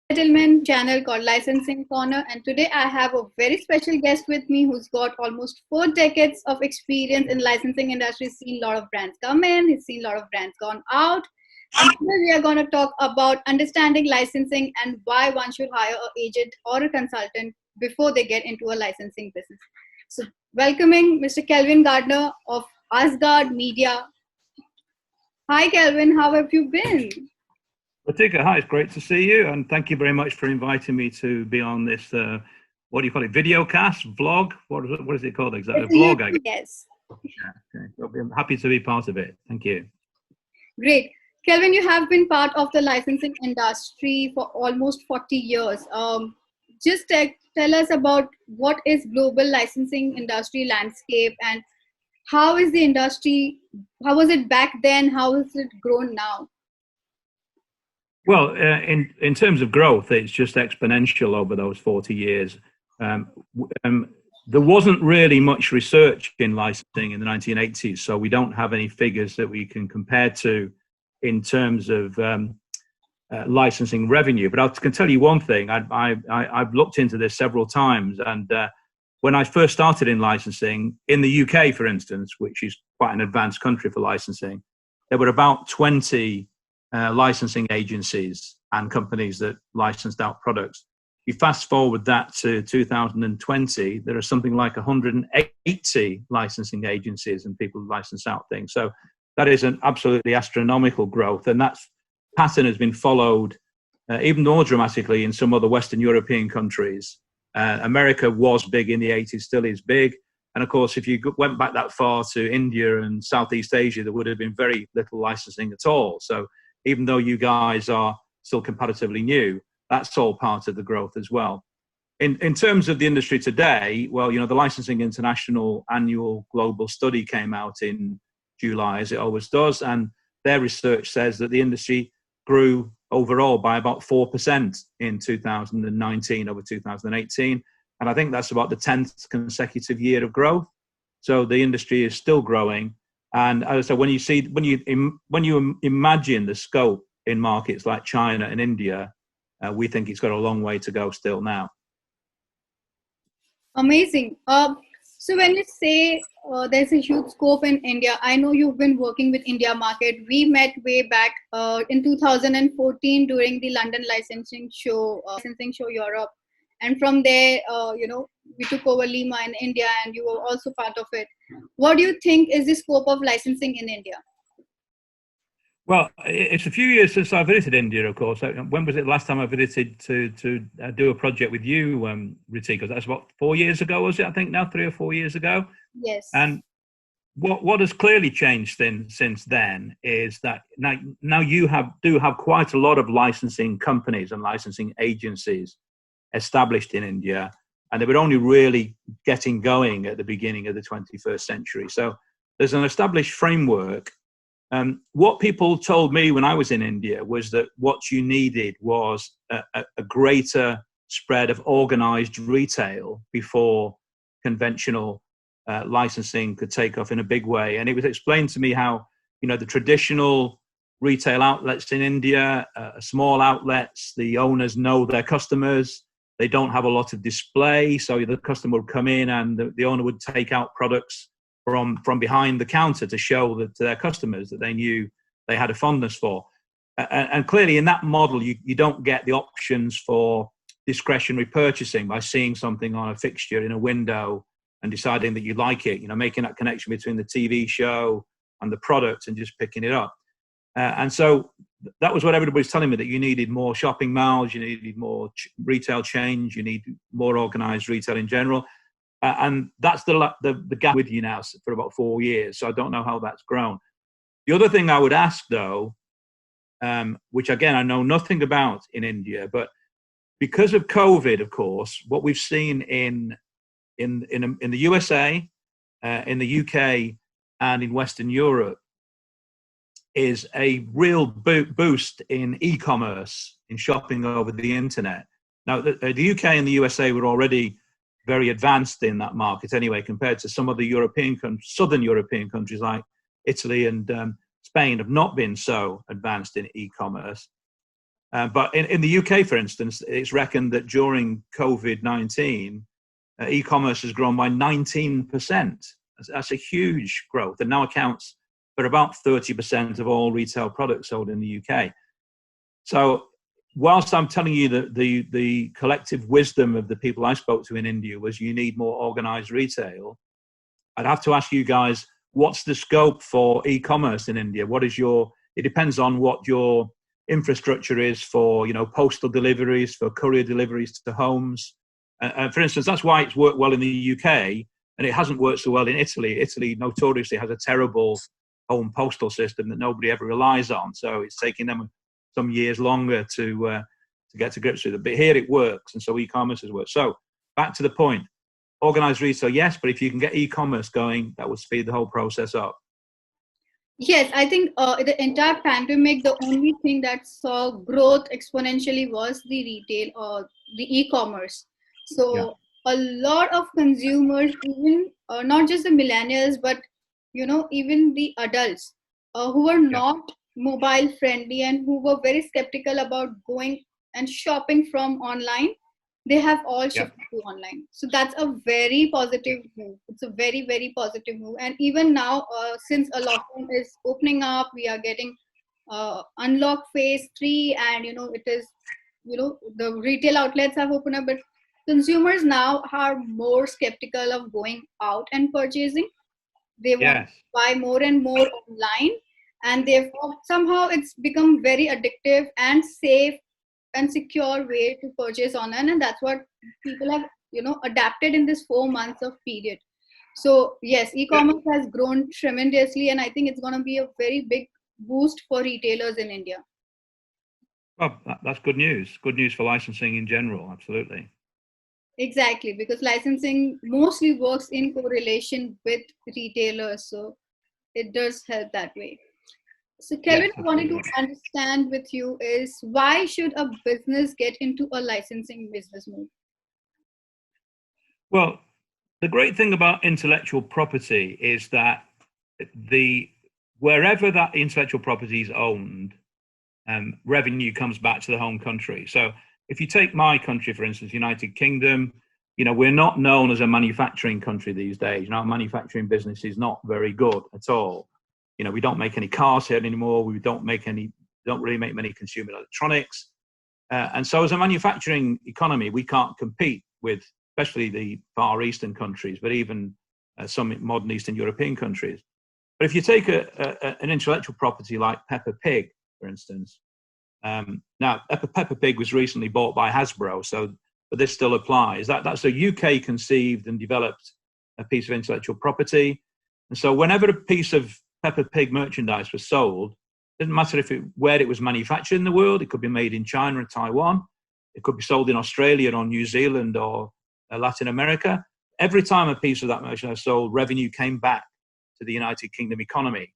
Gentleman channel called Licensing Corner, and today I have a very special guest with me who's got almost 4 decades of experience in licensing industry. He's seen a lot of brands come in, he's seen a lot of brands gone out, and today we are going to talk about understanding licensing and why one should hire an agent or a consultant before they get into a licensing business. So, welcoming Mr. Kelvyn Gardner of Asgard Media. Hi, Kelvyn, how have you been? Rutika, hi, it's great to see you, and thank you very much for inviting me to be on this, what do you call it, video cast, vlog? What is it called exactly? It's A vlog, I guess. Yes. Yeah, okay. I'm happy to be part of it. Thank you. Great. Kelvyn, you have been part of the licensing industry for almost 40 years. Just tell us about what is global licensing industry landscape and how is the industry, how was it back then, how has it grown now? Well, in terms of growth, it's just exponential over those 40 years. There wasn't really much research in licensing in the 1980s, so we don't have any figures that we can compare to in terms of licensing revenue. But I can tell you one thing, I've looked into this several times, and when I first started in licensing, in the UK, for instance, which is quite an advanced country for licensing, there were about 20 licensing agencies and companies that licensed out products. You fast forward that to 2020, there are something like 180 licensing agencies and people who license out things. So that is an absolutely astronomical growth, and that pattern has been followed even more dramatically in some other Western European countries. America was big in the 80s, still is big. And of course, if you went back that far to India and Southeast Asia, there would have been very little licensing at all. So even though you guys are still comparatively new, that's all part of the growth as well. In terms of the industry today, well, you know, the Licensing International annual global study came out in July, as it always does, and their research says that the industry grew overall by about 4% in 2019 over 2018, and I think that's about the 10th consecutive year of growth. So the industry is still growing. And as I said, when you imagine the scope in markets like China and India, we think it's got a long way to go still now. Amazing. So when you say there's a huge scope in India, I know you've been working with India market. We met way back in 2014 during the London licensing show Europe. And from there, we took over Lima in India and you were also part of it. What do you think is the scope of licensing in India? Well, it's a few years since I visited India, of course. When was it last time I visited to do a project with you, Rutika? That's about 4 years ago, was it? I think now 3 or 4 years ago. Yes. And what has clearly changed since then is that now you do have quite a lot of licensing companies and licensing agencies established in India, and they were only really getting going at the beginning of the 21st century. So there's an established framework. What people told me when I was in India was that what you needed was a greater spread of organized retail before conventional licensing could take off in a big way. And it was explained to me how, you know, the traditional retail outlets in India, small outlets, the owners know their customers. They don't have a lot of display, so the customer would come in and the owner would take out products from behind the counter to show to their customers that they knew they had a fondness for. And clearly in that model, you don't get the options for discretionary purchasing by seeing something on a fixture in a window and deciding that you like it, you know, making that connection between the TV show and the product and just picking it up. And so that was what everybody was telling me, that you needed more shopping malls, you needed more retail change, you need more organized retail in general. And that's the gap with you now for about 4 years. So I don't know how that's grown. The other thing I would ask, though, which again I know nothing about in India, but because of COVID, of course, what we've seen in the USA, in the UK, and in Western Europe is a real boost in e-commerce, in shopping over the internet. Now, the UK and the USA were already very advanced in that market anyway, compared to some of the southern European countries like Italy and Spain have not been so advanced in e-commerce. But in the UK, for instance, it's reckoned that during COVID-19, e-commerce has grown by 19%. That's a huge growth, and now accounts for about 30% of all retail products sold in the UK. So whilst I'm telling you that the collective wisdom of the people I spoke to in India was you need more organized retail, I'd have to ask you guys, what's the scope for e-commerce in India? It depends on what your infrastructure is for, postal deliveries, for courier deliveries to homes. And for instance, that's why it's worked well in the UK and it hasn't worked so well in Italy. Italy notoriously has a terrible home postal system that nobody ever relies on. So it's taking them some years longer to get to grips with it. But here it works, and so e-commerce has worked. So back to the point, organized retail, yes, but if you can get e-commerce going, that will speed the whole process up. Yes, I think the entire pandemic, the only thing that saw growth exponentially was the retail or the e-commerce. So a lot of consumers, even not just the millennials, but even the adults who were not mobile friendly and who were very skeptical about going and shopping from online, they have all shifted to online. So that's a very positive move. It's a very, very positive move. And even now, since a lockdown is opening up, we are getting unlock phase 3, and it is, the retail outlets have opened up, but consumers now are more skeptical of going out and purchasing. They want to buy more and more online, and therefore somehow it's become very addictive and safe and secure way to purchase online, and that's what people have adapted in this 4 months of period. So yes, e-commerce has grown tremendously, and I think it's going to be a very big boost for retailers in India. Well, that's good news. Good news for licensing in general. Absolutely. Exactly, because licensing mostly works in correlation with retailers, so it does help that way. So Kelvin, I wanted to understand with you is, why should a business get into a licensing business move? Well, the great thing about intellectual property is that wherever that intellectual property is owned, revenue comes back to the home country. So if you take my country, for instance, United Kingdom, we're not known as a manufacturing country these days. Our manufacturing business is not very good at all. We don't make any cars here anymore. We don't really make many consumer electronics. And so as a manufacturing economy, we can't compete with, especially the Far Eastern countries, but even some modern Eastern European countries. But if you take an intellectual property like Peppa Pig, for instance, now Peppa Pig was recently bought by Hasbro, but this still applies. That's a UK conceived and developed a piece of intellectual property. And so whenever a piece of Peppa Pig merchandise was sold, it didn't matter where it was manufactured in the world. It could be made in China or Taiwan. It could be sold in Australia or New Zealand or Latin America. Every time a piece of that merchandise sold, revenue came back to the United Kingdom economy.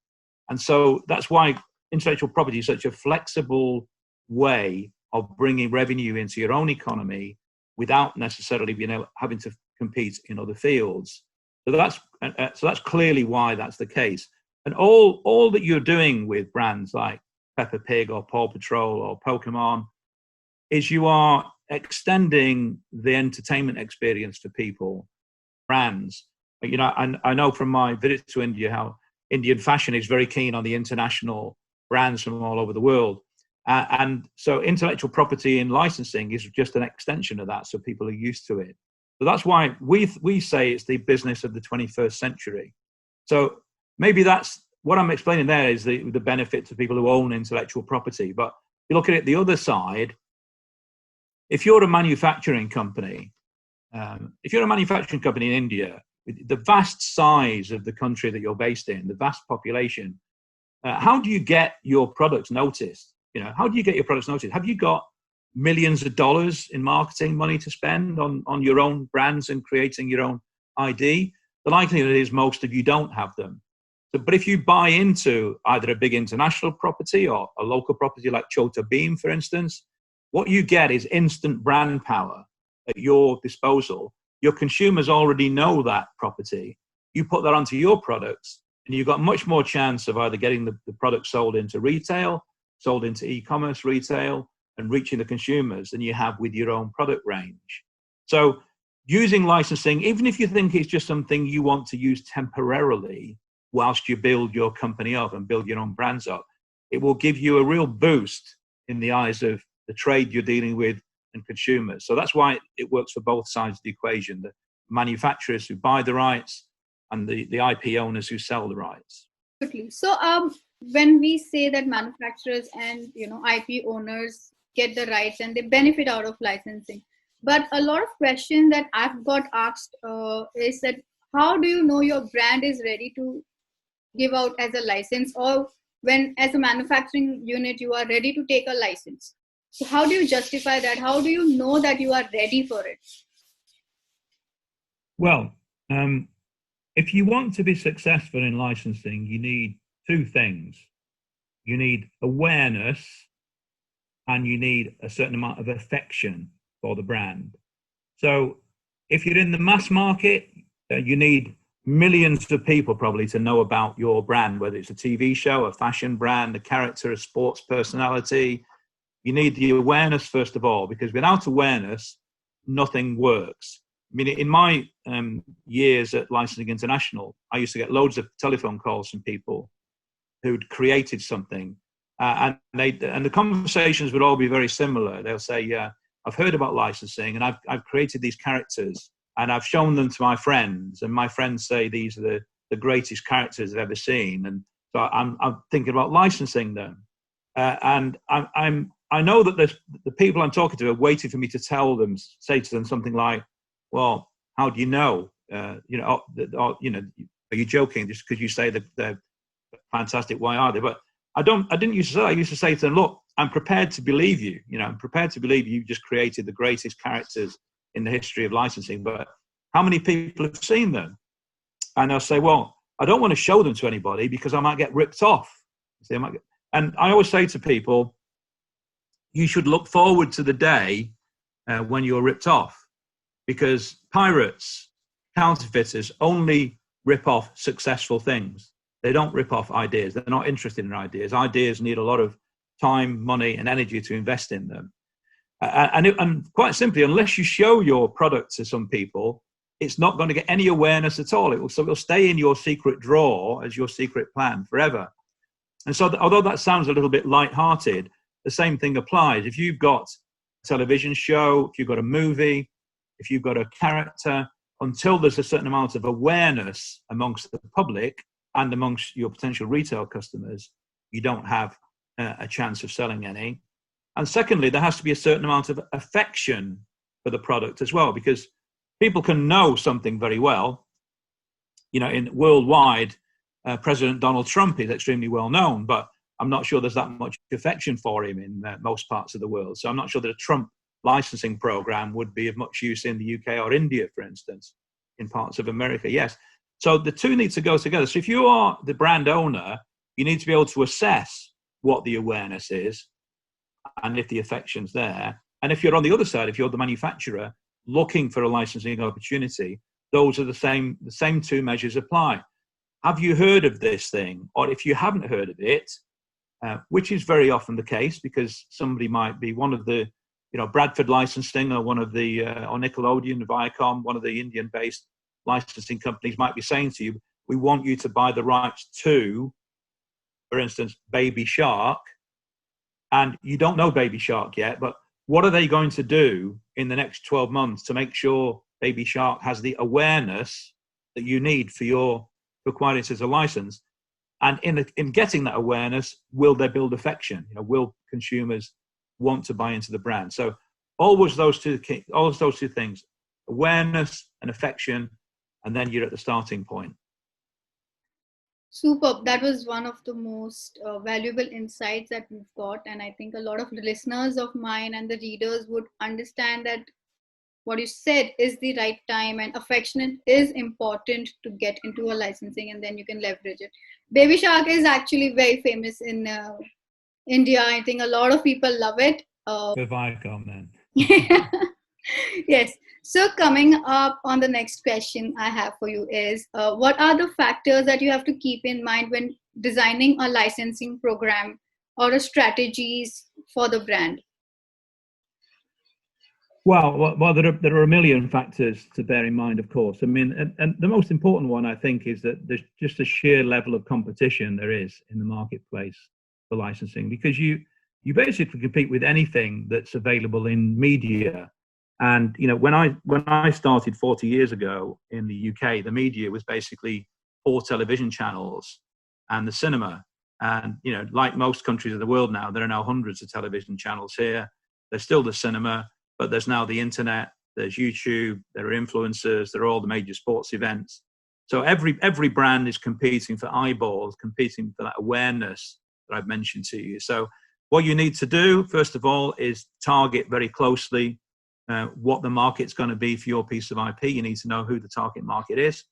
And so that's why intellectual property is such a flexible way of bringing revenue into your own economy without necessarily having to compete in other fields. So that's clearly why that's the case. And all that you're doing with brands like Peppa Pig or Paw Patrol or Pokemon is you are extending the entertainment experience for people, brands. I know from my visit to India how Indian fashion is very keen on the international brands from all over the world. And so intellectual property and licensing is just an extension of that, so people are used to it. So that's why we say it's the business of the 21st century. So maybe that's what I'm explaining there is the benefit to people who own intellectual property. But you look at it the other side, if you're a manufacturing company, in India, the vast size of the country that you're based in, the vast population, how do you get your products noticed? How do you get your products noticed? Have you got millions of dollars in marketing money to spend on your own brands and creating your own ID? The likelihood is most of you don't have them. But if you buy into either a big international property or a local property like Chota Beam, for instance, what you get is instant brand power at your disposal. Your consumers already know that property. You put that onto your products, and you've got much more chance of either getting the product sold into retail, sold into e-commerce retail, and reaching the consumers than you have with your own product range. So using licensing, even if you think it's just something you want to use temporarily whilst you build your company up and build your own brands up, it will give you a real boost in the eyes of the trade you're dealing with and consumers. So that's why it works for both sides of the equation, the manufacturers who buy the rights and the IP owners who sell the rights. Absolutely. So when we say that manufacturers and IP owners get the rights and they benefit out of licensing, but a lot of questions that I've got asked is that how do you know your brand is ready to give out as a license, or when as a manufacturing unit you are ready to take a license? So how do you justify that? How do you know that you are ready for it? Well, if you want to be successful in licensing, you need two things. You need awareness and you need a certain amount of affection for the brand. So if you're in the mass market, you need millions of people probably to know about your brand, whether it's a TV show, a fashion brand, a character, a sports personality. You need the awareness first of all, because without awareness, nothing works. I mean, in my years at Licensing International, I used to get loads of telephone calls from people who'd created something, and the conversations would all be very similar. They'll say, I've heard about licensing, and I've created these characters, and I've shown them to my friends, and my friends say these are the greatest characters I've ever seen, and so I'm thinking about licensing them, and I know that the people I'm talking to are waiting for me to say to them something like, well, how do you know? Are you joking just because you say that they're fantastic? Why are they? But I didn't used to say. I used to say to them, look, I'm prepared to believe you. I'm prepared to believe you just created the greatest characters in the history of licensing. But how many people have seen them? And they'll say, well, I don't want to show them to anybody because I might get ripped off. And I always say to people, you should look forward to the day when you're ripped off, because pirates, counterfeiters only rip off successful things. They don't rip off ideas. They're not interested in ideas. Ideas need a lot of time, money, and energy to invest in them. And quite simply, unless you show your product to some people, it's not going to get any awareness at all. It'll stay in your secret drawer as your secret plan forever. And so, although that sounds a little bit lighthearted, the same thing applies. If you've got a television show, if you've got a movie, if you've got a character, until there's a certain amount of awareness amongst the public and amongst your potential retail customers, you don't have a chance of selling any. And secondly, there has to be a certain amount of affection for the product as well, because people can know something very well. In worldwide, President Donald Trump is extremely well known, but I'm not sure there's that much affection for him in most parts of the world. So I'm not sure that a Trump licensing program would be of much use in the UK or India, for instance, in parts of America. Yes. So the two need to go together. So if you are the brand owner, you need to be able to assess what the awareness is and if the affection's there. And if you're on the other side, if you're the manufacturer looking for a licensing opportunity, those are the same two measures apply. Have you heard of this thing? Or if you haven't heard of it, which is very often the case, because somebody might be one of the Bradford Licensing or one of the or Nickelodeon, Viacom, one of the Indian-based licensing companies might be saying to you, we want you to buy the rights to, for instance, Baby Shark, and you don't know Baby Shark yet, but what are they going to do in the next 12 months to make sure Baby Shark has the awareness that you need for acquiring it as a license? And in getting that awareness, will they build affection? Will consumers want to buy into the brand? So always those two things, awareness and affection, and then you're at the starting point. Superb. That was one of the most valuable insights that we've got. And I think a lot of the listeners of mine and the readers would understand that what you said is the right time, and affection is important to get into a licensing, and then you can leverage it. Baby Shark is actually very famous in India. I think a lot of people love it. For Viacom, then. Yes. So coming up on the next question I have for you is, what are the factors that you have to keep in mind when designing a licensing program or a strategies for the brand? Well, there are a million factors to bear in mind, of course. I mean, and the most important one, I think, is that there's just a sheer level of competition there is in the marketplace for licensing, because you basically compete with anything that's available in media. And when I started 40 years ago in the UK, the media was basically 4 television channels and the cinema. And like most countries of the world now, there are now hundreds of television channels here. There's still the cinema, but there's now the internet, there's YouTube, there are influencers, there are all the major sports events. So every brand is competing for eyeballs, competing for that awareness that I've mentioned to you. So what you need to do, first of all, is target very closely what the market's going to be for your piece of IP. You need to know who the target market is.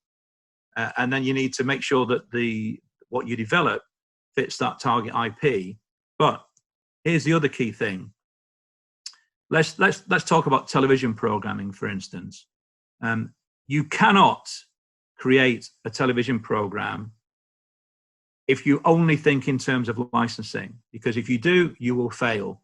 And then you need to make sure that what you develop fits that target IP. But here's the other key thing. Let's talk about television programming, for instance. You cannot create a television program if you only think in terms of licensing, because if you do, you will fail.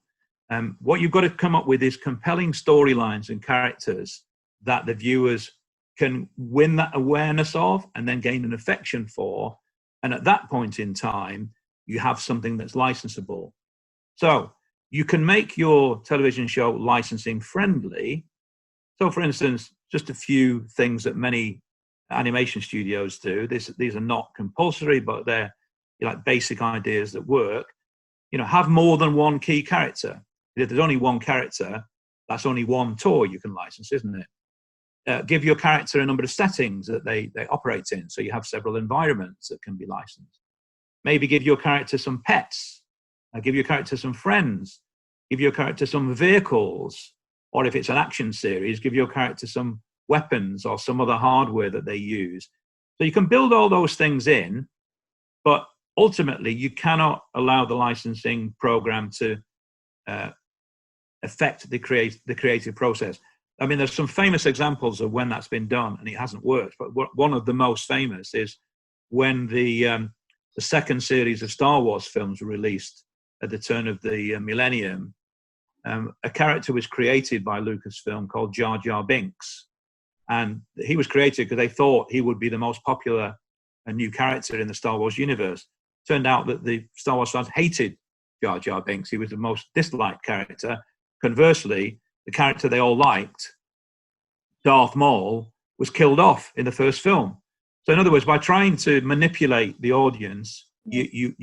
What you've got to come up with is compelling storylines and characters that the viewers can win that awareness of and then gain an affection for. And at that point in time, you have something that's licensable. So you can make your television show licensing friendly. So, for instance, just a few things that many animation studios do. These are not compulsory, but they're like basic ideas that work. Have more than one key character. If there's only one character, that's only one toy you can license, isn't it? Give your character a number of settings that they operate in, so you have several environments that can be licensed. Maybe give your character some pets. Give your character some friends. Give your character some vehicles. Or if it's an action series, give your character some weapons or some other hardware that they use. So you can build all those things in, but ultimately you cannot allow the licensing program to affect the creative process. I mean, there's some famous examples of when that's been done and it hasn't worked, but one of the most famous is when the second series of Star Wars films were released at the turn of the millennium. A character was created by Lucasfilm called Jar Jar Binks, and he was created because they thought he would be the most popular new character in the Star Wars universe. Turned out that the Star Wars fans hated Jar Jar Binks. He was the most disliked character. Conversely, the character they all liked, Darth Maul, was killed off in the first film. So in other words, by trying to manipulate the audience, you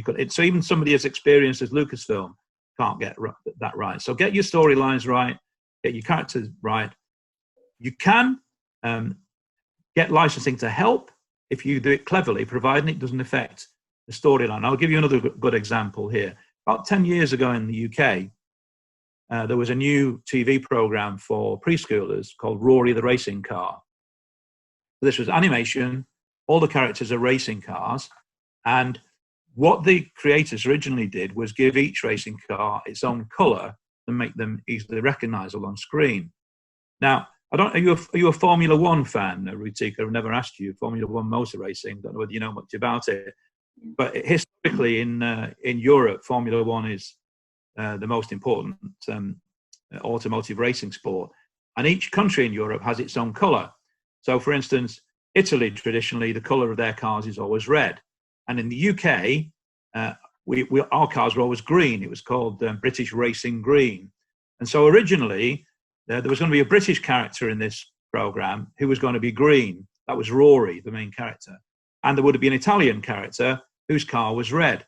could. So even somebody as experienced as Lucasfilm can't get that right. So get your storylines right, get your characters right. You can get licensing to help if you do it cleverly, providing it doesn't affect the storyline. I'll give you another good example here. About 10 years ago in the UK, there was a new TV program for preschoolers called Rory the Racing Car. This was animation. All the characters are racing cars. And what the creators originally did was give each racing car its own color and make them easily recognizable on screen. Now, are you a Formula One fan, Rutika? I've never asked you. Formula One motor racing. Don't know whether you know much about it. But historically in Europe, Formula One is the most important automotive racing sport. And each country in Europe has its own color. So, for instance, Italy, traditionally, the color of their cars is always red. And in the UK, our cars were always green. It was called British Racing Green. And so originally, there was going to be a British character in this program who was going to be green. That was Rory, the main character. And there would be an Italian character whose car was red.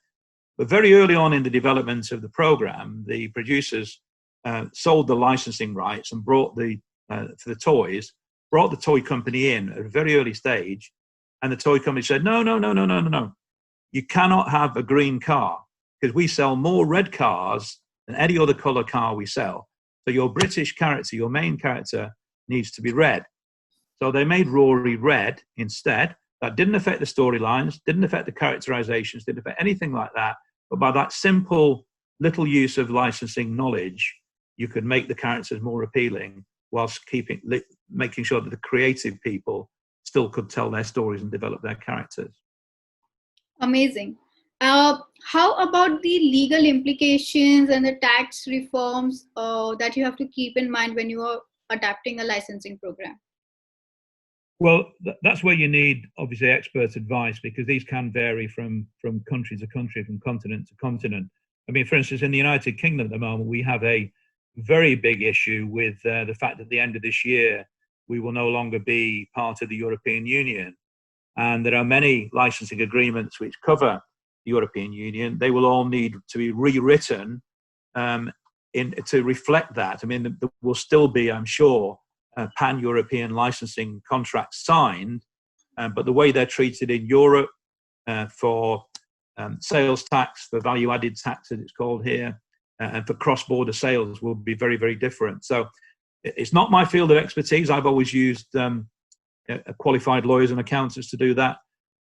But very early on in the development of the program, the producers sold the licensing rights and brought for the toys, brought the toy company in at a very early stage. And the toy company said, no. You cannot have a green car because we sell more red cars than any other color car we sell. So your British character, your main character, needs to be red. So they made Rory red instead. That didn't affect the storylines, didn't affect the characterizations, didn't affect anything like that. But by that simple little use of licensing knowledge, you could make the characters more appealing whilst making sure that the creative people still could tell their stories and develop their characters. Amazing. How about the legal implications and the tax reforms that you have to keep in mind when you are adapting a licensing program? Well, that's where you need obviously expert advice, because these can vary from country to country, from continent to continent. I mean, for instance, in the United Kingdom at the moment, we have a very big issue with the fact that at the end of this year, we will no longer be part of the European Union. And there are many licensing agreements which cover the European Union. They will all need to be rewritten to reflect that. I mean, there will still be, I'm sure, pan-European licensing contracts signed, but the way they're treated in Europe for sales tax, for value-added tax, as it's called here, and for cross-border sales will be very, very different. So it's not my field of expertise. I've always used qualified lawyers and accountants to do that.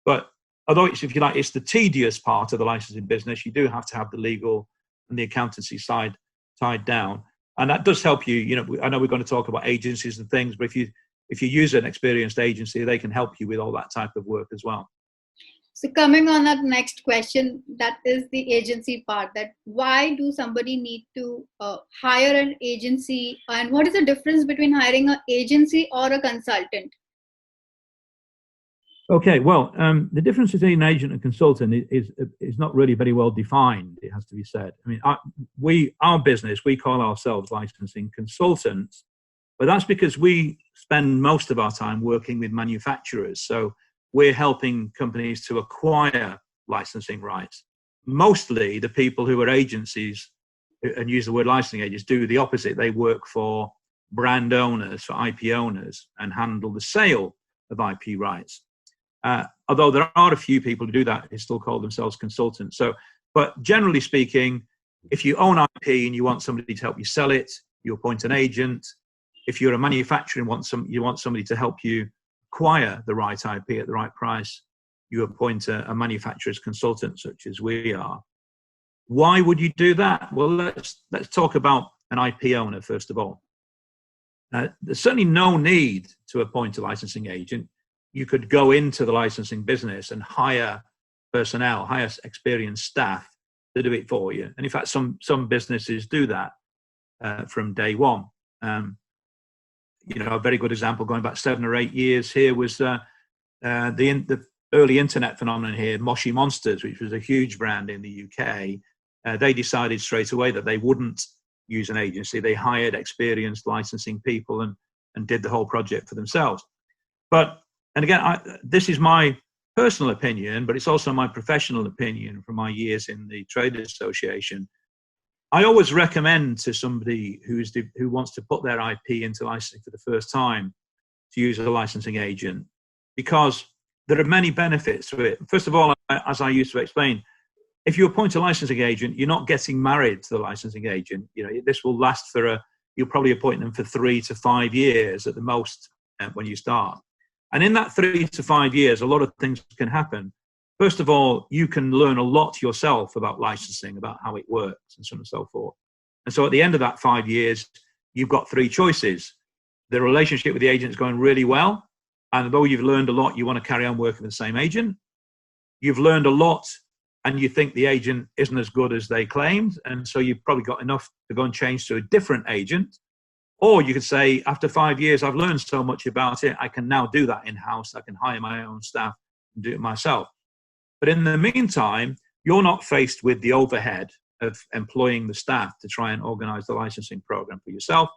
But although it's, if you like, it's the tedious part of the licensing business, you do have to have the legal and the accountancy side tied down. And that does help you. You know, I know we're going to talk about agencies and things, but if you use an experienced agency, they can help you with all that type of work as well. So coming on that next question, that is the agency part, that why do somebody need to hire an agency, and what is the difference between hiring an agency or a consultant? Okay, well, the difference between an agent and consultant is not really very well defined, it has to be said. I mean, our business, we call ourselves licensing consultants, but that's because we spend most of our time working with manufacturers. So we're helping companies to acquire licensing rights. Mostly the people who are agencies and use the word licensing agents do the opposite. They work for brand owners, for IP owners, and handle the sale of IP rights. Although there are a few people who do that, they still call themselves consultants. So, but generally speaking, if you own IP and you want somebody to help you sell it, you appoint an agent. If you're a manufacturer and you want somebody to help you acquire the right IP at the right price, you appoint a manufacturer's consultant, such as we are. Why would you do that? Well, let's talk about an IP owner first of all. There's certainly no need to appoint a licensing agent. You could go into the licensing business and hire personnel, hire experienced staff to do it for you. And in fact, some businesses do that from day one. You know, a very good example going back 7 or 8 years here was the early internet phenomenon here, Moshi Monsters, which was a huge brand in the UK. They decided straight away that they wouldn't use an agency. They hired experienced licensing people and did the whole project for themselves. And again, this is my personal opinion, but it's also my professional opinion from my years in the trade association. I always recommend to somebody who wants to put their IP into licensing for the first time to use a licensing agent, because there are many benefits to it. First of all, as I used to explain, if you appoint a licensing agent, you're not getting married to the licensing agent. You know, this will last you'll probably appoint them for 3 to 5 years at the most when you start. And in that 3 to 5 years, a lot of things can happen. First of all, you can learn a lot yourself about licensing, about how it works, and so on and so forth. And so at the end of that 5 years, you've got 3 choices. The relationship with the agent is going really well. And although you've learned a lot, you want to carry on working with the same agent. You've learned a lot and you think the agent isn't as good as they claimed. And so you've probably got enough to go and change to a different agent. Or you could say, after 5 years, I've learned so much about it, I can now do that in-house. I can hire my own staff and do it myself. But in the meantime, you're not faced with the overhead of employing the staff to try and organize the licensing program for yourself.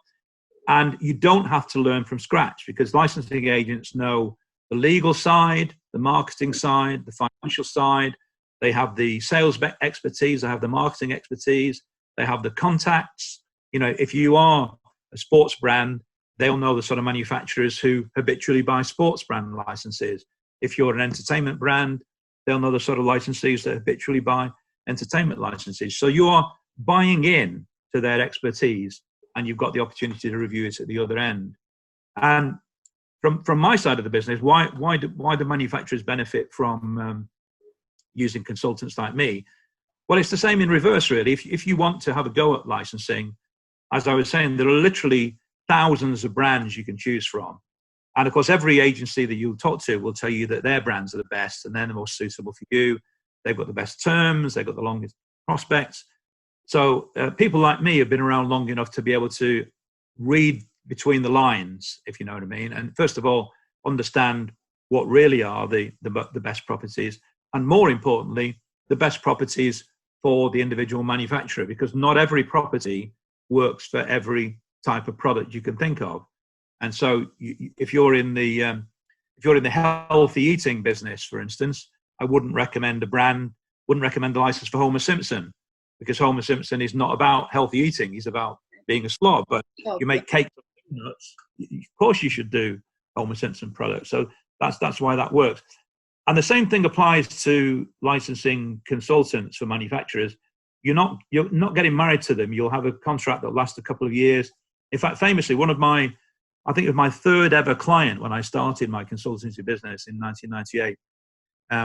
And you don't have to learn from scratch, because licensing agents know the legal side, the marketing side, the financial side. They have the sales expertise, they have the marketing expertise, they have the contacts. You know, if you are a sports brand, they'll know the sort of manufacturers who habitually buy sports brand licenses. If you're an entertainment brand, they'll know the sort of licensees that habitually buy entertainment licenses. So you are buying in to their expertise, and you've got the opportunity to review it at the other end. And from my side of the business, why do manufacturers benefit from using consultants like me? Well, it's the same in reverse, really. If you want to have a go at licensing, as I was saying, there are literally thousands of brands you can choose from. And of course, every agency that you'll talk to will tell you that their brands are the best and they're the most suitable for you. they've got the best terms, they've got the longest prospects. So people like me have been around long enough to be able to read between the lines, if you know what I mean. And first of all, understand what really are the best properties, and more importantly, the best properties for the individual manufacturer, because not every property works for every type of product you can think of. And so if you're in the healthy eating business, for instance, I wouldn't recommend a license for Homer Simpson, because Homer Simpson is not about healthy eating. He's about being a slob. But you make cakes of nuts, of course you should do Homer Simpson products. So that's why that works. And the same thing applies to licensing consultants for manufacturers. You're not getting married to them. You'll have a contract that lasts a couple of years. In fact, famously, I think it was my third ever client when I started my consultancy business in 1998,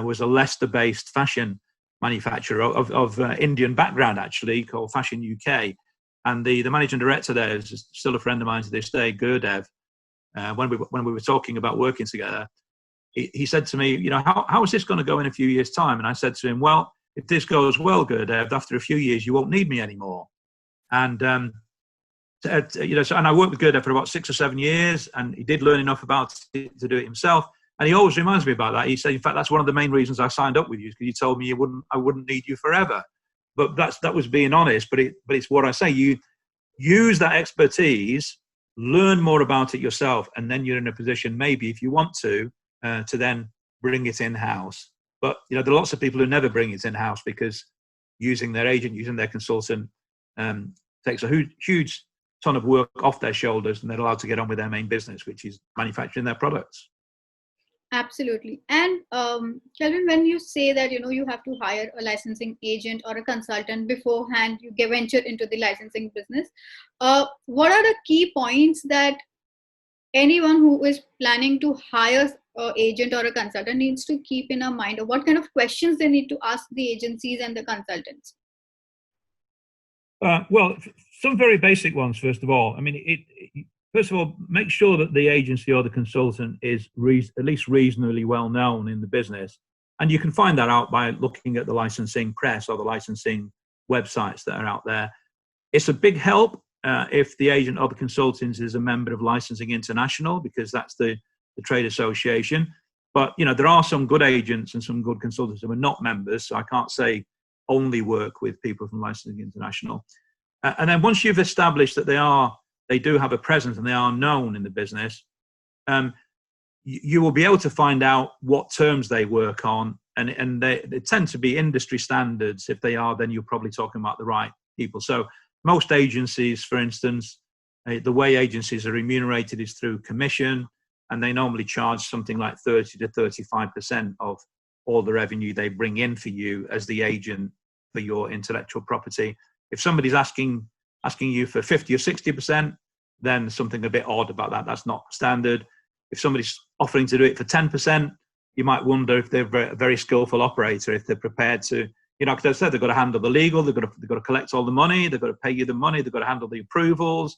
was a Leicester-based fashion manufacturer of Indian background, actually, called Fashion UK. And the managing director there is still a friend of mine to this day, Gurdev. When we were talking about working together, he said to me, how is this going to go in a few years' time? And I said to him, well, if this goes well, Gurdev, after a few years, you won't need me anymore. And so, and I worked with Gurdev for about 6 or 7 years, and he did learn enough about it to do it himself. And he always reminds me about that. He said, in fact, that's one of the main reasons I signed up with you, because you told me I wouldn't need you forever. But that was being honest. But it's what I say. You use that expertise, learn more about it yourself, and then you're in a position, maybe if you want to then bring it in-house. But there are lots of people who never bring it in-house because using their agent, using their consultant, takes a huge ton of work off their shoulders, and they're allowed to get on with their main business, which is manufacturing their products. Absolutely. And Kelvyn, when you say that you have to hire a licensing agent or a consultant beforehand you venture into the licensing business, what are the key points that anyone who is planning to hire an agent or a consultant needs to keep in mind, or what kind of questions they need to ask the agencies and the consultants? Well, some very basic ones, first of all. I mean, first of all, make sure that the agency or the consultant is at least reasonably well known in the business. And you can find that out by looking at the licensing press or the licensing websites that are out there. It's a big help if the agent or the consultant is a member of Licensing International, because that's the trade association. But, there are some good agents and some good consultants who are not members, so I can't say only work with people from Licensing International. And then once you've established that they do have a presence and they are known in the business, you will be able to find out what terms they work on, and they tend to be industry standards. If they are, then you're probably talking about the right people. So most agencies, for instance, the way agencies are remunerated is through commission, and they normally charge something like 30 to 35% of all the revenue they bring in for you as the agent for your intellectual property. If somebody's asking you for 50 or 60%, then something a bit odd about that. That's not standard. If somebody's offering to do it for 10%, you might wonder if they're a very skillful operator, if they're prepared to, because I said, they've got to handle the legal, they've got to collect all the money, they've got to pay you the money, they've got to handle the approvals,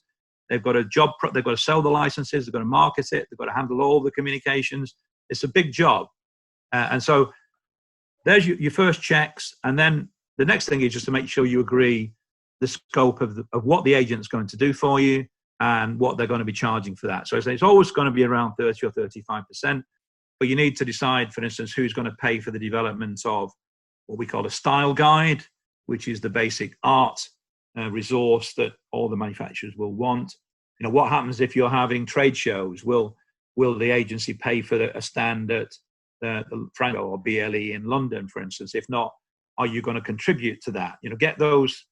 they've got they've got to sell the licenses, they've got to market it, they've got to handle all the communications. It's a big job. And so there's your first checks. And then the next thing is just to make sure you agree the scope of what the agent's going to do for you and what they're going to be charging for that. So it's always going to be around 30 or 35%. But you need to decide, for instance, who's going to pay for the development of what we call a style guide, which is the basic art resource that all the manufacturers will want. What happens if you're having trade shows? Will the agency pay for a stand at the Franco or BLE in London, for instance? If not, are you going to contribute to that? Get those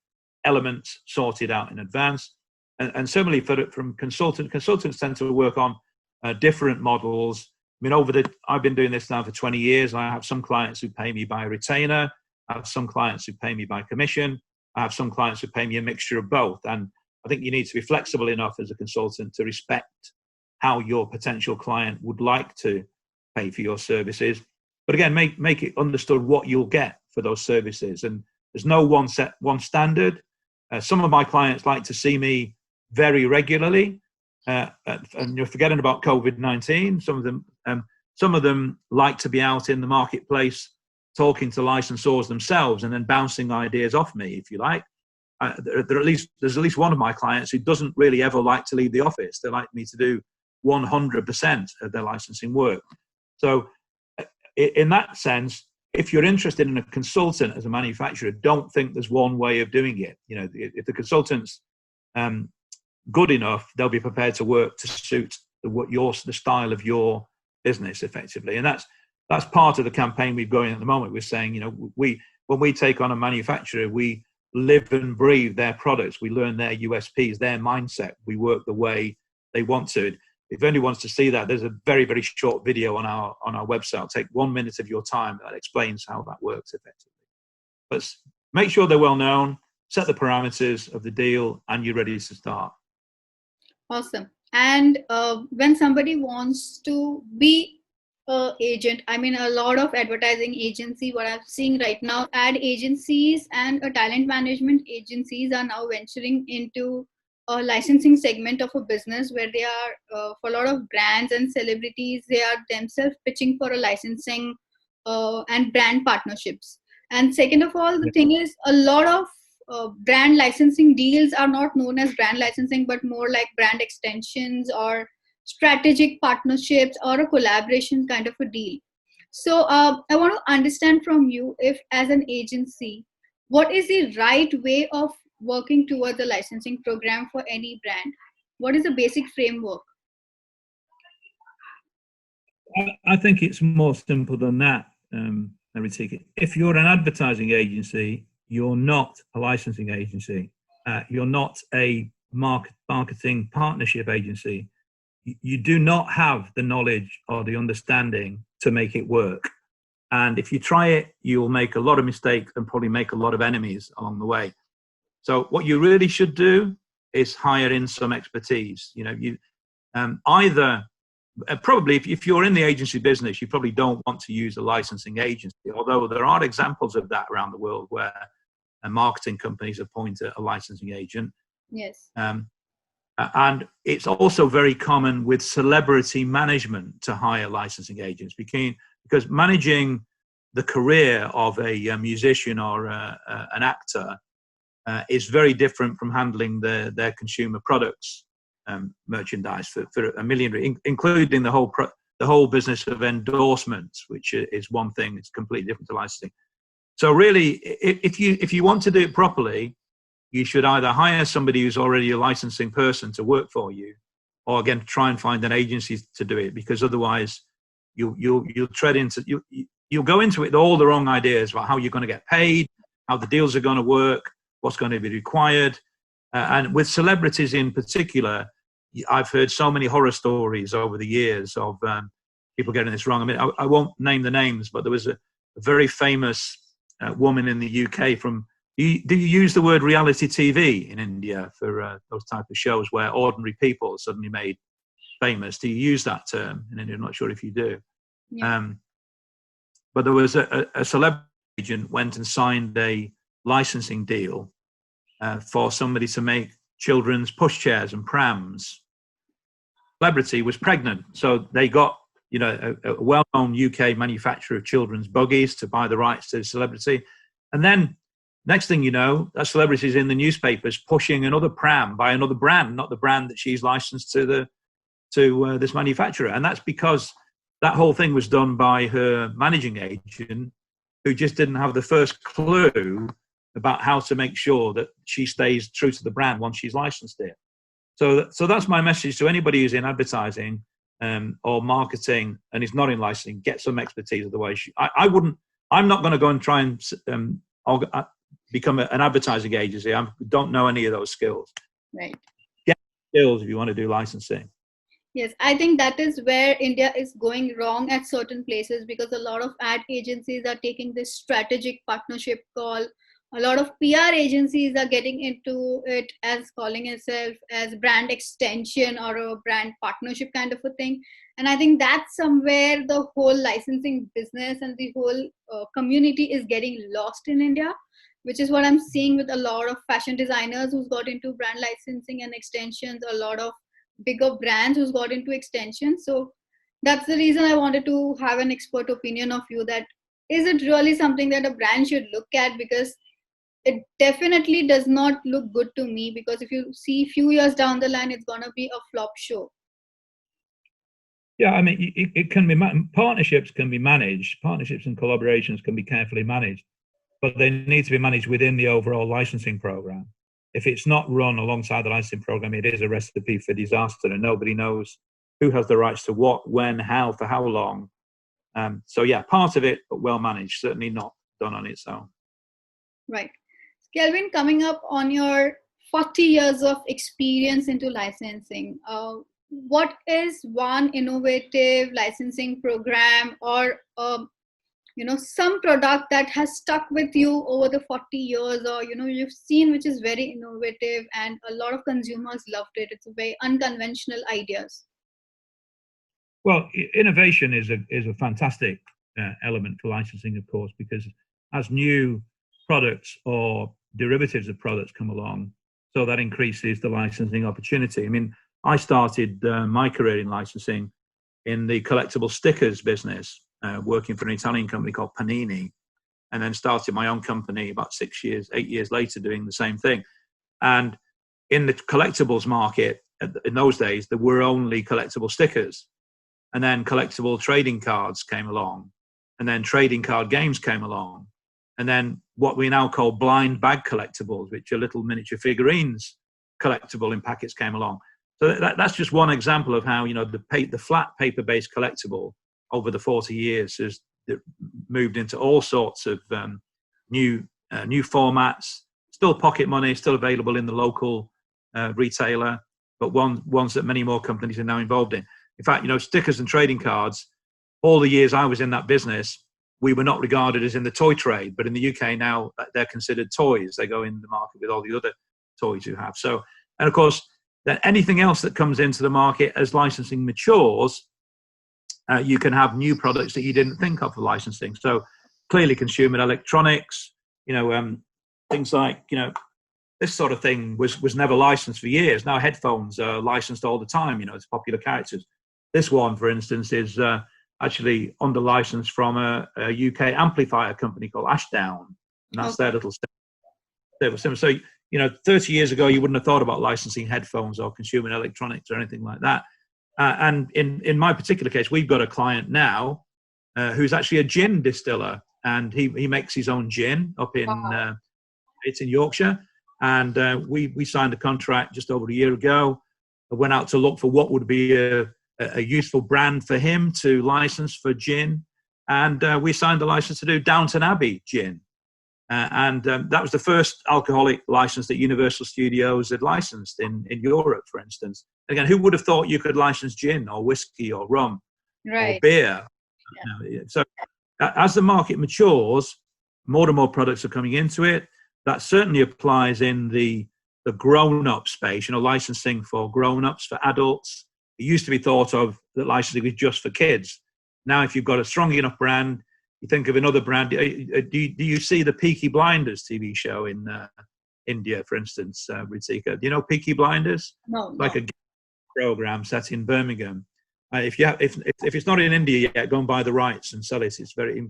elements sorted out in advance. And similarly, from consultants tend to work on different models. I mean, I've been doing this now for 20 years. I have some clients who pay me by retainer. I have some clients who pay me by commission. I have some clients who pay me a mixture of both. And I think you need to be flexible enough as a consultant to respect how your potential client would like to pay for your services. But again, make it understood what you'll get for those services. And there's no one standard. Some of my clients like to see me very regularly. And you're forgetting about COVID-19. Some of them like to be out in the marketplace talking to licensors themselves and then bouncing ideas off me, if you like. There's at least one of my clients who doesn't really ever like to leave the office. They like me to do 100% of their licensing work. So in that sense, if you're interested in a consultant as a manufacturer, don't think there's one way of doing it. You know, if the consultant's good enough, they'll be prepared to work to suit the style of your business effectively. And that's part of the campaign we've going at the moment. We're saying, you know, when we take on a manufacturer, we live and breathe their products. We learn their USPs, their mindset. We work the way they want to. If anyone wants to see that, there's a very, very short video on our website. It'll take 1 minute of your time that explains how that works effectively. But make sure they're well known, set the parameters of the deal, and you're ready to start. Awesome. And when somebody wants to be an agent, I mean, a lot of advertising agency, what I'm seeing right now, ad agencies and talent management agencies are now venturing into a licensing segment of a business where they are, for a lot of brands and celebrities, they are themselves pitching for a licensing and brand partnerships. And second of all, the thing is, a lot of brand licensing deals are not known as brand licensing, but more like brand extensions or strategic partnerships or a collaboration kind of a deal. So I want to understand from you, if as an agency, what is the right way of working towards a licensing program for any brand? What is the basic framework? I think it's more simple than that, Rutika. If you're an advertising agency, you're not a licensing agency. You're not a marketing partnership agency. You do not have the knowledge or the understanding to make it work. And if you try it, you'll make a lot of mistakes and probably make a lot of enemies along the way. So what you really should do is hire in some expertise. You know, you probably if you're in the agency business, you probably don't want to use a licensing agency, although there are examples of that around the world where marketing companies appoint a licensing agent. Yes. And it's also very common with celebrity management to hire licensing agents because managing the career of a musician or an actor is very different from handling their consumer products merchandise for a million, including the whole business of endorsements, which is one thing. It's completely different to licensing. So really, if you want to do it properly, you should either hire somebody who's already a licensing person to work for you, or again try and find an agency to do it, because otherwise you'll go into it with all the wrong ideas about how you're going to get paid, how the deals are going to work, what's going to be required. And with celebrities in particular, I've heard so many horror stories over the years of people getting this wrong. I mean, I won't name the names, but there was a very famous woman in the UK from, do you use the word reality TV in India for those type of shows where ordinary people are suddenly made famous? Do you use that term in India? I'm not sure if you do. Yeah. But there was a celebrity agent went and signed a licensing deal for somebody to make children's pushchairs and prams. Celebrity was pregnant, so they got a well-known UK manufacturer of children's buggies to buy the rights to the celebrity, and then next thing you know, that celebrity is in the newspapers pushing another pram by another brand, not the brand that she's licensed to this manufacturer, and that's because that whole thing was done by her managing agent, who just didn't have the first clue about how to make sure that she stays true to the brand once she's licensed it. So that's my message to anybody who's in advertising or marketing and is not in licensing. Get some expertise. Otherwise, I'm not going to go and try and become an advertising agency. I don't know any of those skills. Right. Get skills if you want to do licensing. Yes, I think that is where India is going wrong at certain places, because a lot of ad agencies are taking this strategic partnership call. A lot of PR agencies are getting into it as calling itself as brand extension or a brand partnership kind of a thing. And I think that's somewhere the whole licensing business and the whole community is getting lost in India, which is what I'm seeing with a lot of fashion designers who's got into brand licensing and extensions, a lot of bigger brands who's got into extensions. So that's the reason I wanted to have an expert opinion of you, that is it really something that a brand should look at? Because it definitely does not look good to me, because if you see few years down the line, it's going to be a flop show. Yeah, I mean, it can be partnerships can be managed. Partnerships and collaborations can be carefully managed, but they need to be managed within the overall licensing program. If it's not run alongside the licensing program, it is a recipe for disaster, and nobody knows who has the rights to what, when, how, for how long. So yeah, part of it, but well managed. Certainly not done on its own. Right. Kelvyn, coming up on your 40 years of experience into licensing, what is one innovative licensing program, or some product that has stuck with you over the 40 years, or you've seen, which is very innovative and a lot of consumers loved it? It's a very unconventional ideas. Well, innovation is a fantastic element for licensing, of course, because as new products or derivatives of products come along, so that increases the licensing opportunity. I mean, I started my career in licensing in the collectible stickers business, working for an Italian company called Panini, and then started my own company about 8 years later doing the same thing. And in the collectibles market, in those days, there were only collectible stickers. And then collectible trading cards came along. And then trading card games came along. And then what we now call blind bag collectibles, which are little miniature figurines collectible in packets, came along. So that's just one example of how, the flat paper-based collectible over the 40 years has moved into all sorts of new formats, still pocket money, still available in the local retailer, but ones that many more companies are now involved in. In fact, stickers and trading cards, all the years I was in that business, we were not regarded as in the toy trade, but in the UK now they're considered toys. They go in the market with all the other toys you have. So, and of course, then anything else that comes into the market as licensing matures, you can have new products that you didn't think of for licensing. So clearly consumer electronics, things like, this sort of thing was never licensed for years. Now headphones are licensed all the time, it's popular characters. This one, for instance, is actually under license from a UK amplifier company called Ashdown. And that's their little stable. So, 30 years ago, you wouldn't have thought about licensing headphones or consumer electronics or anything like that. And in my particular case, we've got a client now who's actually a gin distiller, and he makes his own gin up in it's in Yorkshire. And we signed a contract just over a year ago. I went out to look for what would be a useful brand for him to license for gin. And we signed a license to do Downton Abbey gin. And that was the first alcoholic license that Universal Studios had licensed in Europe, for instance. Again, who would have thought you could license gin or whiskey or rum or beer? Yeah. So as the market matures, more and more products are coming into it. That certainly applies in the grown-up space, licensing for grown-ups, for adults. It used to be thought of that licensing was just for kids. Now, if you've got a strong enough brand, you think of another brand. Do you see the Peaky Blinders TV show in India, for instance, Rutika? Do you know Peaky Blinders? No. Like a program set in Birmingham. If it's not in India yet, go and buy the rights and sell it. It's very,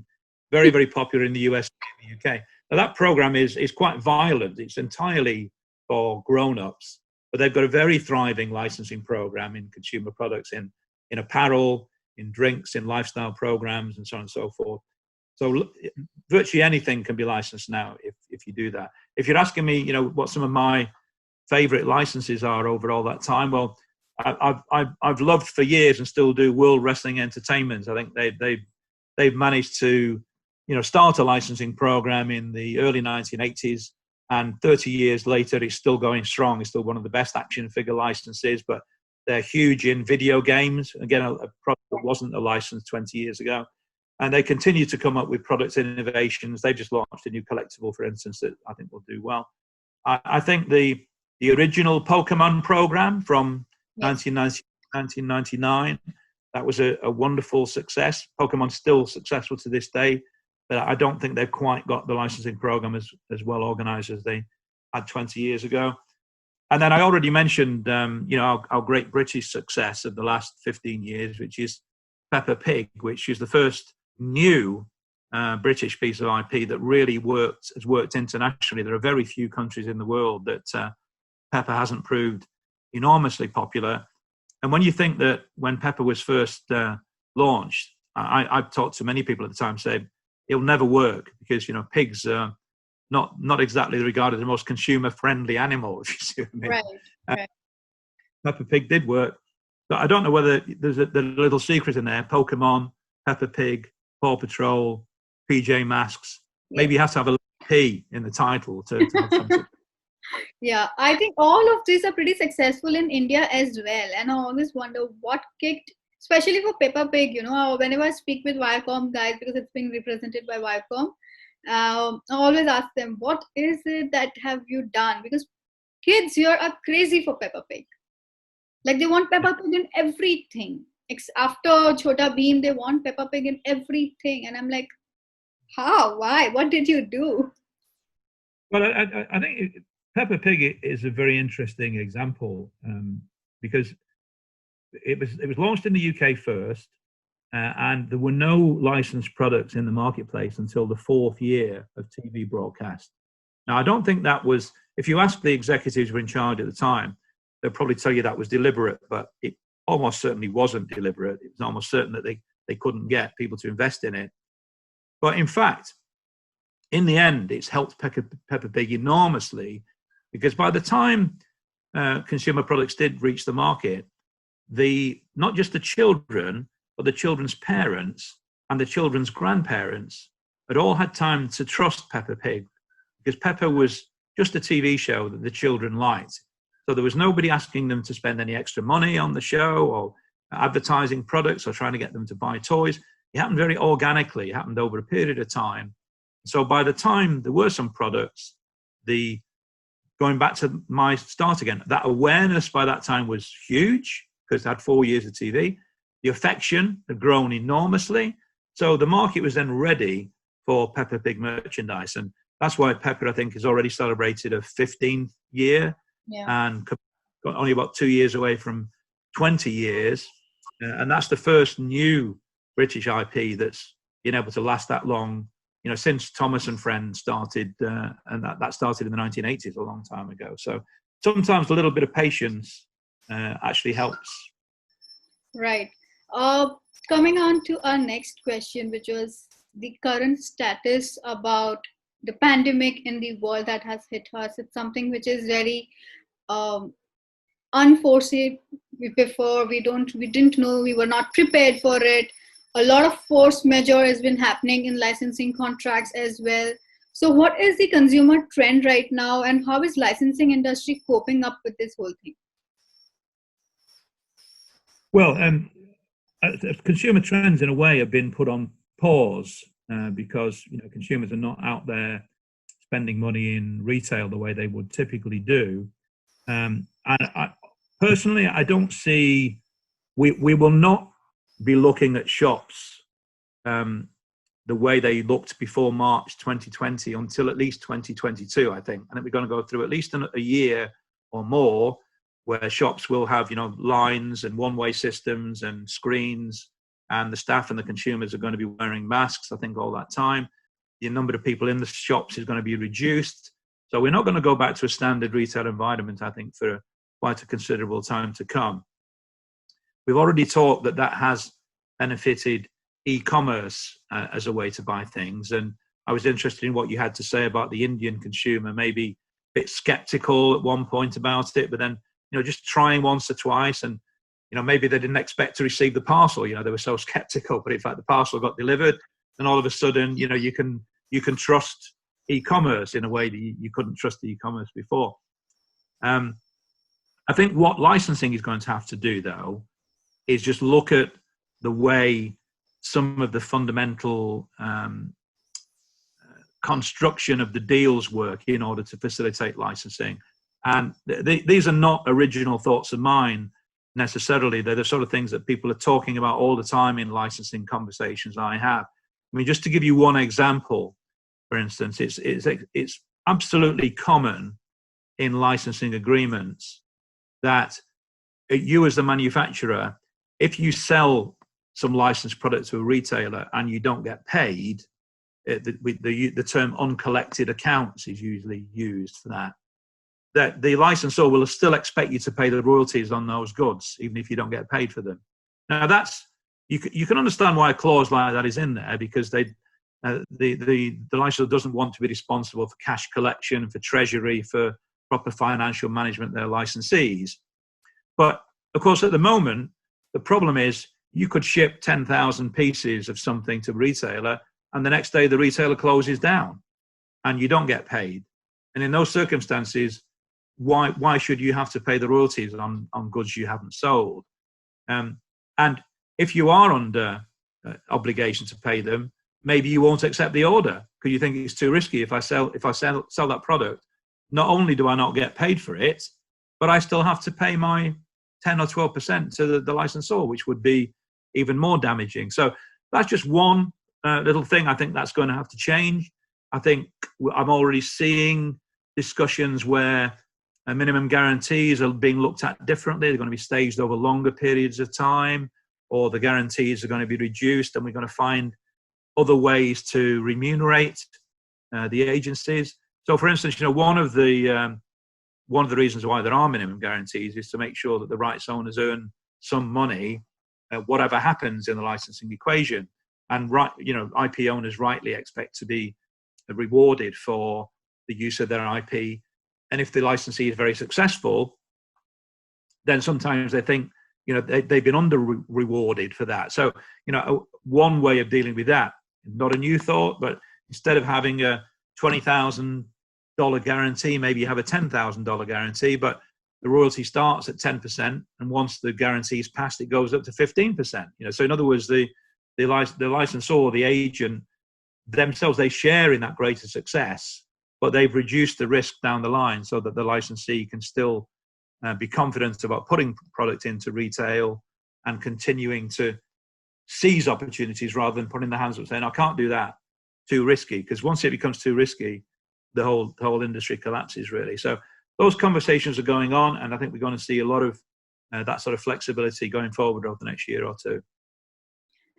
very, very popular in the US and the UK. Now, that program is quite violent. It's entirely for grown-ups, but they've got a very thriving licensing program in consumer products, in apparel, in drinks, in lifestyle programs, and so on and so forth. So virtually anything can be licensed now if you do that. If you're asking me, what some of my favorite licenses are over all that time, well, I've loved for years and still do World Wrestling Entertainment. I think they've managed to start a licensing program in the early 1980s, and 30 years later it's still going strong. It's still one of the best action figure licenses, but they're huge in video games. Again, a product that wasn't a license 20 years ago. And they continue to come up with product innovations. They've just launched a new collectible, for instance, that I think will do well. I think the original Pokemon program from 1999, that was a wonderful success. Pokemon's still successful to this day, but I don't think they've quite got the licensing program as well organized as they had 20 years ago. And then I already mentioned, our great British success of the last 15 years, which is Peppa Pig, which is the first new British piece of IP that really has worked internationally. There are very few countries in the world that pepper hasn't proved enormously popular. And when you think that when pepper was first launched, I've talked to many people at the time say it'll never work because, pigs are not exactly regarded as the most consumer friendly animal, if you see what I mean. Right. Peppa Pig did work, but I don't know whether there's a little secret in there. Pokemon, Peppa Pig, Paw Patrol, PJ Masks. Yeah. Maybe you have to have a P in the title to have something. Yeah, I think all of these are pretty successful in India as well. And I always wonder what kicked, especially for Peppa Pig, whenever I speak with Viacom guys, because it's being represented by Viacom, I always ask them, what is it that have you done? Because kids here are crazy for Peppa Pig. Like they want Peppa Pig in everything. After Chota Beam, they want Peppa Pig in everything. And I'm like, how? Why? What did you do? Well, I think Peppa Pig is a very interesting example because it was launched in the UK first, and there were no licensed products in the marketplace until the 4th year of TV broadcast. Now, I don't think that was, if you ask the executives who were in charge at the time, they'll probably tell you that was deliberate, but it almost certainly wasn't deliberate. It was almost certain that they couldn't get people to invest in it. But in fact, in the end, it's helped Peppa Pig enormously because by the time consumer products did reach the market, not just the children, but the children's parents and the children's grandparents had all had time to trust Peppa Pig because Peppa was just a TV show that the children liked. So there was nobody asking them to spend any extra money on the show or advertising products or trying to get them to buy toys. It happened very organically. It happened over a period of time. So by the time there were some products, going back to my start again, that awareness by that time was huge because it had 4 years of TV. The affection had grown enormously. So the market was then ready for Peppa Pig merchandise. And that's why Peppa, I think, has already celebrated a 15th year and got only about 2 years away from 20 years. And that's the first new British IP that's been able to last that long, since Thomas and Friends started, and that started in the 1980s, a long time ago. So sometimes a little bit of patience actually helps. Right. Coming on to our next question, which was the current status about the pandemic in the world that has hit us. It's something which is very unforeseen before. We didn't know, we were not prepared for it. A lot of force majeure has been happening in licensing contracts as well. So what is the consumer trend right now and how is licensing industry coping up with this whole thing? Well, consumer trends in a way have been put on pause because consumers are not out there spending money in retail the way they would typically do. And personally, I don't see, we will not be looking at shops the way they looked before March 2020 until at least 2022, I think. I think we're going to go through at least a year or more where shops will have, lines and one-way systems and screens, and the staff and the consumers are going to be wearing masks, I think, all that time. The number of people in the shops is going to be reduced. So we're not going to go back to a standard retail environment, I think, for quite a considerable time to come. We've already talked that has benefited e-commerce as a way to buy things. And I was interested in what you had to say about the Indian consumer, maybe a bit skeptical at one point about it, but then, just trying once or twice. And, maybe they didn't expect to receive the parcel. They were so skeptical, but in fact, the parcel got delivered. And all of a sudden, you can trust e-commerce in a way that you couldn't trust the e-commerce before. I think what licensing is going to have to do, though, is just look at the way some of the fundamental construction of the deals work in order to facilitate licensing. And these are not original thoughts of mine necessarily. They're the sort of things that people are talking about all the time in licensing conversations I have. I mean, just to give you one example, for instance, it's absolutely common in licensing agreements that you as the manufacturer, if you sell some licensed product to a retailer and you don't get paid, the term uncollected accounts is usually used for that. That the licensor will still expect you to pay the royalties on those goods, even if you don't get paid for them. Now that's you can understand why a clause like that is in there, because the licensor doesn't want to be responsible for cash collection, for treasury, for proper financial management of their licensees. But of course, at the moment, the problem is you could ship 10,000 pieces of something to a retailer, and the next day the retailer closes down, and you don't get paid. And in those circumstances, why should you have to pay the royalties on goods you haven't sold? And if you are under obligation to pay them, maybe you won't accept the order because you think it's too risky. If I sell that product, not only do I not get paid for it, but I still have to pay my 10 or 12% to the licensor, which would be even more damaging. So that's just one little thing. I think that's going to have to change. I think I'm already seeing discussions where minimum guarantees are being looked at differently. They're going to be staged over longer periods of time, or the guarantees are going to be reduced, and we're going to find other ways to remunerate the agencies. So, for instance, one of the reasons why there are minimum guarantees is to make sure that the rights owners earn some money, whatever happens in the licensing equation. And IP owners rightly expect to be rewarded for the use of their IP. And if the licensee is very successful, then sometimes they think, they've been under rewarded for that. So, one way of dealing with that, not a new thought, but instead of having a $20,000 guarantee, maybe you have a $10,000 guarantee, but the royalty starts at 10%, and once the guarantee is passed, it goes up to 15%. So in other words, the licensor, the agent themselves, they share in that greater success, but they've reduced the risk down the line so that the licensee can still be confident about putting product into retail and continuing to seize opportunities rather than putting their hands up saying, I can't do that, too risky. Because once it becomes too risky, the whole industry collapses, really. So those conversations are going on, and I think we're going to see a lot of that sort of flexibility going forward over the next year or two.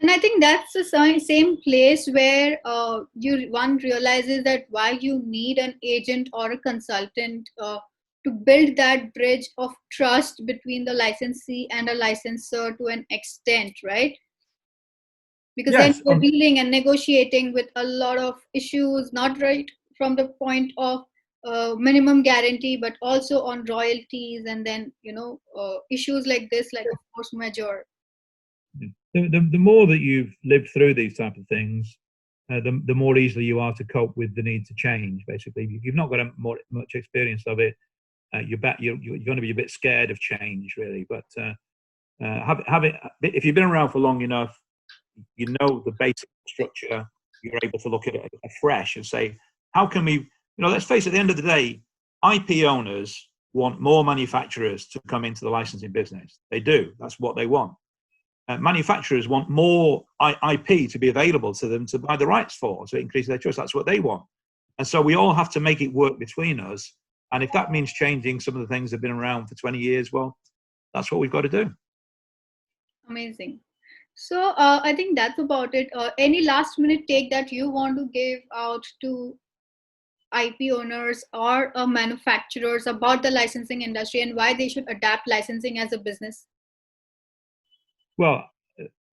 And I think that's the same place where one realizes that why you need an agent or a consultant to build that bridge of trust between the licensee and a licensor to an extent, right? Because yes, then you're dealing and negotiating with a lot of issues, not right from the point of minimum guarantee, but also on royalties, and then issues like this, like of force majeure. The more that you've lived through these type of things, the more easily you are to cope with the need to change. Basically, if you've not got much experience of it, you're going to be a bit scared of change, really. But if you've been around for long enough, you know the basic structure. You're able to look at it afresh and say, how can we? Let's face it. At the end of the day, IP owners want more manufacturers to come into the licensing business. They do. That's what they want. Manufacturers want more IP to be available to them to buy the rights for, so it increases their choice. That's what they want. And so we all have to make it work between us. And if that means changing some of the things that have been around for 20 years, well, that's what we've got to do. Amazing. So I think that's about it. Any last minute take that you want to give out to IP owners or manufacturers about the licensing industry and why they should adapt licensing as a business? Well,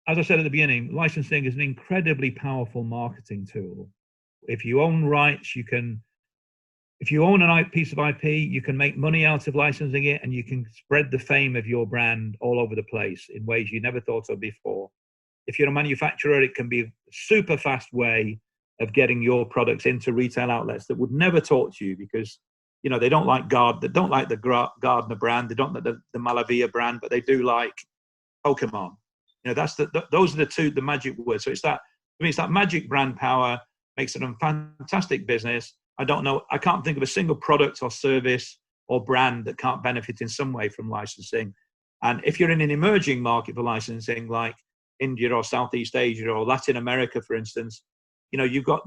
as I said at the beginning, licensing is an incredibly powerful marketing tool. If you own rights, if you own a piece of IP, you can make money out of licensing it, and you can spread the fame of your brand all over the place in ways you never thought of before. If you're a manufacturer, it can be a super fast way of getting your products into retail outlets that would never talk to you because, they don't like they don't like the Gardner brand, they don't like the Malaviya brand, but they do like Pokemon. Those are the magic words. So it's that magic brand power makes it a fantastic business. I can't think of a single product or service or brand that can't benefit in some way from licensing. And if you're in an emerging market for licensing, like India or Southeast Asia or Latin America, for instance, you've got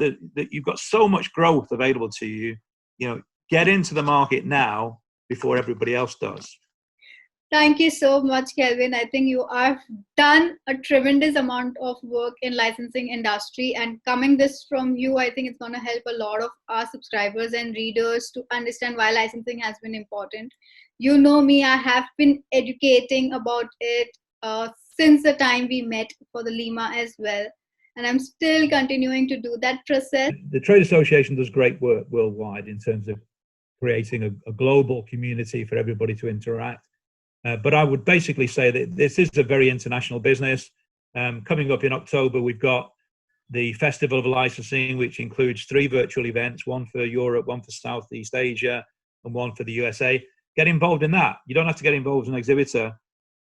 you've got so much growth available to you. Get into the market now before everybody else does. Thank you so much, Kelvin. I think you have done a tremendous amount of work in licensing industry, and coming this from you, I think it's going to help a lot of our subscribers and readers to understand why licensing has been important. You know me, I have been educating about it since the time we met for the Lima as well, and I'm still continuing to do that process. The trade association does great work worldwide in terms of creating a global community for everybody to interact. But I would basically say that this is a very international business. Coming up in October, we've got the Festival of Licensing, which includes 3 virtual events, one for Europe, one for Southeast Asia, and one for the USA. Get involved in that. You don't have to get involved as an exhibitor.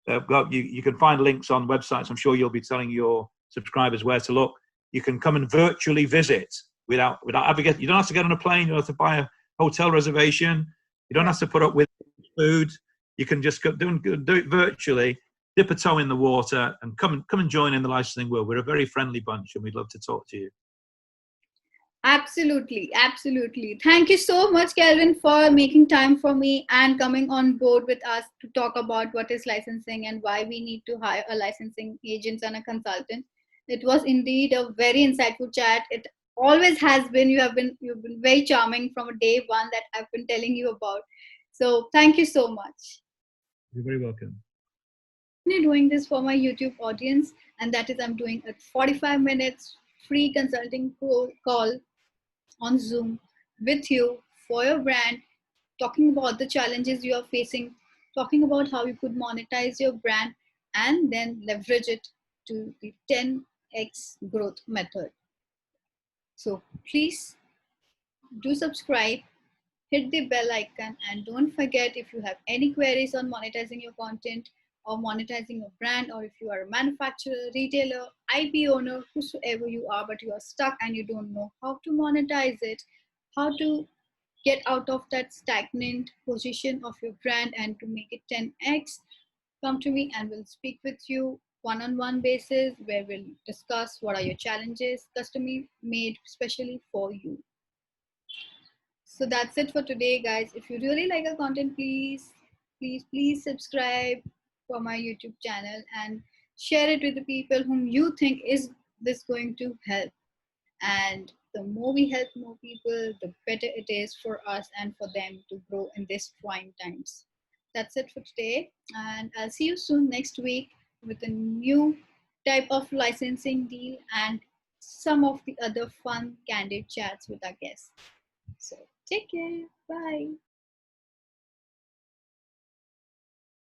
You can find links on websites. I'm sure you'll be telling your subscribers where to look. You can come and virtually visit without ever you don't have to get on a plane. You don't have to buy a hotel reservation. You don't have to put up with food. You can just do it virtually, dip a toe in the water, and come and join in the licensing world. We're a very friendly bunch, and we'd love to talk to you. Absolutely, absolutely. Thank you so much, Kelvin, for making time for me and coming on board with us to talk about what is licensing and why we need to hire a licensing agent and a consultant. It was indeed a very insightful chat. It always has been. You've been very charming from day one that I've been telling you about. So thank you so much. You're very welcome. I'm doing this for my YouTube audience, and that is I'm doing a 45 minutes free consulting call on Zoom with you for your brand, talking about the challenges you are facing, talking about how you could monetize your brand, and then leverage it to the 10x growth method. So please do subscribe, hit the bell icon, and don't forget, if you have any queries on monetizing your content or monetizing your brand, or if you are a manufacturer, retailer, IP owner, whosoever you are, but you are stuck and you don't know how to monetize it, how to get out of that stagnant position of your brand and to make it 10x, come to me and we'll speak with you one-on-one basis, where we'll discuss what are your challenges, custom made specially for you. So that's it for today, guys. If you really like our content, please subscribe for my YouTube channel and share it with the people whom you think is this going to help. And the more we help more people, the better it is for us and for them to grow in these trying times. That's it for today, and I'll see you soon next week with a new type of licensing deal and some of the other fun candid chats with our guests. So take care. Bye.